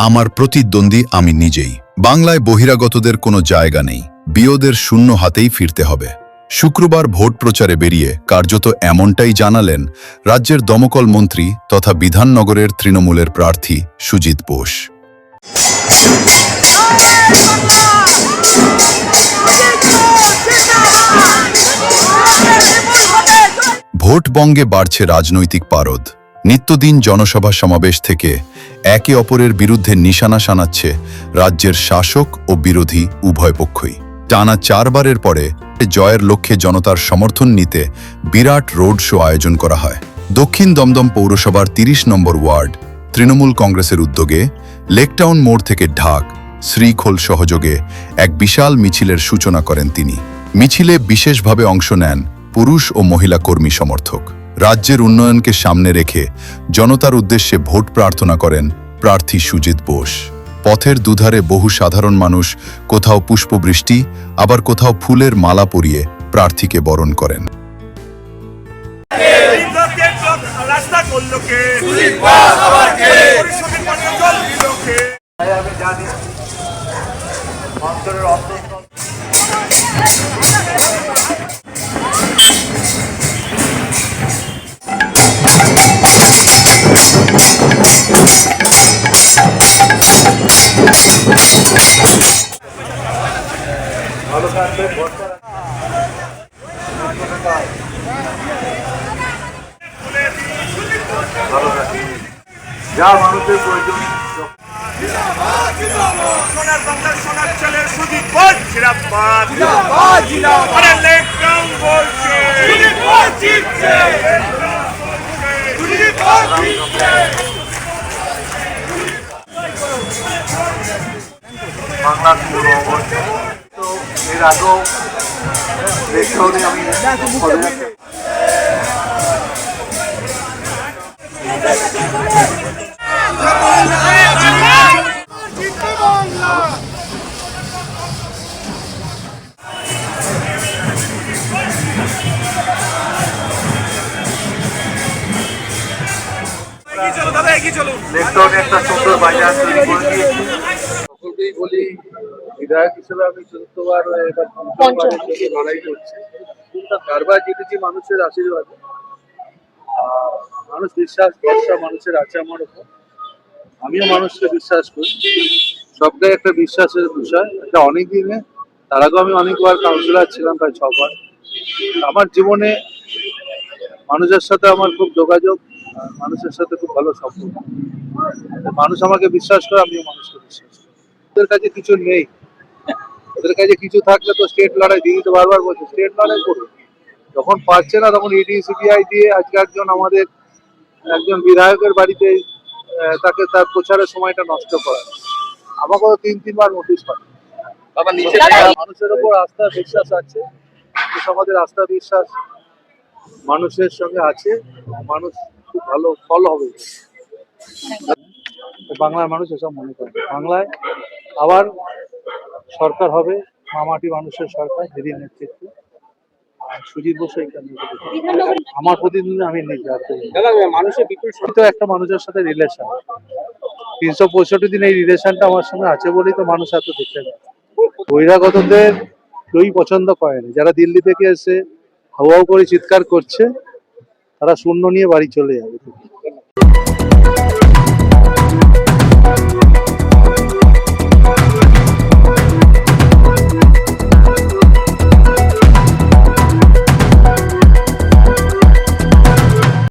আমার প্রতিদ্বন্দ্বী আমি নিজেই। বাংলায় বহিরাগতদের কোনো জায়গা নেই, বিয়োদের শূন্য হাতেই ফিরতে হবে। শুক্রবার ভোট প্রচারে বেরিয়ে কার্যত এমনটাই জানালেন রাজ্যের দমকল মন্ত্রী তথা বিধাননগরের তৃণমূলের প্রার্থী সুজিত বোস। ভোটবঙ্গে বাড়ছে রাজনৈতিক পারদ। নিত্যদিন জনসভা সমাবেশ থেকে একে অপরের বিরুদ্ধে নিশানা শানাচ্ছে রাজ্যের শাসক ও বিরোধী উভয় পক্ষই। টানা 4 বারের পরে জয়ের লক্ষ্যে জনতার সমর্থন নিতে বিরাট রোড শো আয়োজন করা হয়। দক্ষিণ দমদম পৌরসভার 30 নম্বর ওয়ার্ড তৃণমূল কংগ্রেসের উদ্যোগে লেকটাউন মোড় থেকে ঢাক শ্রীখোল সহযোগে এক বিশাল মিছিলের সূচনা করেন তিনি। মিছিলে বিশেষভাবে অংশ নেন পুরুষ ও মহিলা কর্মী সমর্থক। রাজ্যের উন্নয়নকে সামনে রেখে জনতার উদ্দেশ্যে ভোট প্রার্থনা করেন প্রার্থী সুজিত বোস। পথের দুধারে বহু সাধারণ মানুষ কোথাও পুষ্পবৃষ্টি আবার কোথাও ফুলের মালা পরিয়ে প্রার্থীকে বরণ করেন। যা মানুষের প্রয়োজন সোনার বাংলার সোনার ছেলে সুজিত বোস জিন্দাবাদ। আরে লেকটাউন বলছে সুজিত বোস জিতছে, সুজিত বোস জিতছে। বাংলার পুরো অবস্থা তো এর আগেও লেকটাউনে আমি লেকটাউনে একটা সুন্দর বাজার তৈরি করে দিয়েছি। সকলকেই বলি, বিধায়ক হিসেবে আমি 14বার এবার 5বার লড়াই করছি। কারবার জিতেছি মানুষের আশীর্বাদে। মানুষ বিশ্বাস ভরসা মানুষের আছে আমার উপর, আমিও মানুষকে বিশ্বাস করি। সবটাই একটা বিশ্বাসের বিষয়। এটা অনেক দিনে, তার আগেও আমি অনেকবার কাউন্সিলর ছিলাম, প্রায় 6 বার। আমার জীবনে মানুষের সাথে আমার খুব যোগাযোগ, মানুষের সাথে খুব ভালো সম্পর্ক। মানুষ আমাকে বিশ্বাস করে, আমিও মানুষকে বিশ্বাস করি। ওদের কাছে কিছু নেই, ওদের কাছে কিছু থাকলে তো স্টেট লড়াই দিদি তো বারবার বলছে স্টেট লড়াই করবে। যখন পারছে না তখন ইডি সিবিআই দিয়ে আজকে একজন বিধায়কের বাড়িতে তাকে তার প্রচারের সময়টা নষ্ট করা। আমাকেও 3-3 বার নোটিশ পায়। মানুষের উপর আস্থা বিশ্বাস আছে, সমাজের আস্থা বিশ্বাস মানুষের সঙ্গে আছে, মানুষ খুব ভালো ফল হবে। বাংলার মানুষ এসব মনে করে বাংলায় আবার সরকার হবে, মামাটি মানুষের সরকার, দিদির নেতৃত্বে। সুজিত বোস আমার প্রতিদিন আমি মানুষের বিপুল তো একটা মানুষের সাথে রিলেশন 365 দিন, এই রিলেশনটা আমার সঙ্গে আছে বলেই তো মানুষ এত দেখতে যায়। বহিরাগতদের কেউই পছন্দ করে না। যারা দিল্লি থেকে এসে হাওয়াও করে চিৎকার করছে, তারা শূন্য নিয়ে বাড়ি চলে যাবে।